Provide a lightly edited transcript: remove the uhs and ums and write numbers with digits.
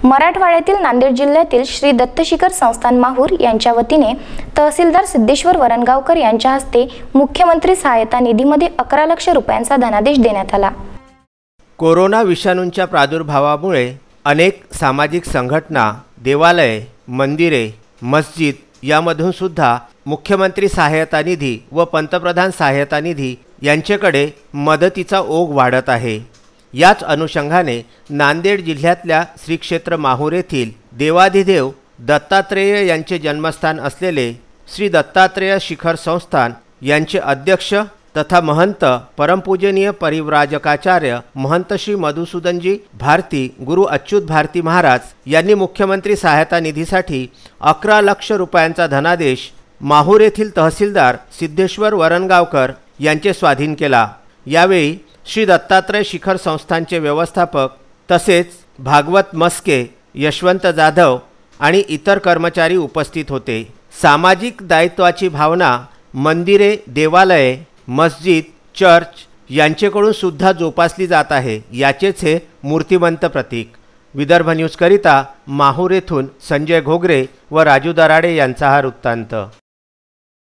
मराठवाड्यातील नांदेड जिल्ह्यातील श्री दत्तशिखर संस्थान माहूर यांच्या वतीने तहसीलदार सिद्धेश्वर वरणगावकर यांच्या हस्ते मुख्यमंत्री सहायता निधीमध्ये 11 लाख रुपयांचा धनादेश देण्यात आला। कोरोना विषाणूंच्या प्रादुर्भावामुळे अनेक सामाजिक संघटना, देवालये, मंदिरे, मस्जिद यामधून सुद्धा मुख्यमंत्री सहायता निधी व पंतप्रधान सहायता निधी यांच्याकडे मदतीचा ओघ वाढत आहे। याच अनुषंगाने नांदेड जिल्ह्यातल्या श्री क्षेत्र माहूर येथील देवाधिदेव दत्तात्रेय यांचे जन्मस्थान असलेले श्री दत्तात्रेय शिखर संस्थान यांचे अध्यक्ष तथा महंत परमपूजनीय परिव्राजकाचार्य महंत श्री मधुसूदनजी भारती गुरु अच्युत भारती महाराज यांनी मुख्यमंत्री सहायता निधीसाठी 11 लाख रुपयांचा धनादेश माहूर येथील तहसीलदार सिद्धेश्वर वरणगावकर यांचे स्वाधीन केला। यावेळी श्री दत्तात्रेय शिखर संस्थानचे व्यवस्थापक तसेच भागवत मस्के, यशवंत जाधव आणि इतर कर्मचारी उपस्थित होते। सामाजिक दायित्वाची भावना मंदिरे, देवालये, मस्जिद, चर्च यांच्याकडून सुद्धा जोपासली जात आहे, याचेच हे मूर्तिमंत प्रतीक। विदर्भ न्यूज करिता माहूर येथून संजय घोगरे व राजू दराडे यांचा हा वृत्तांत।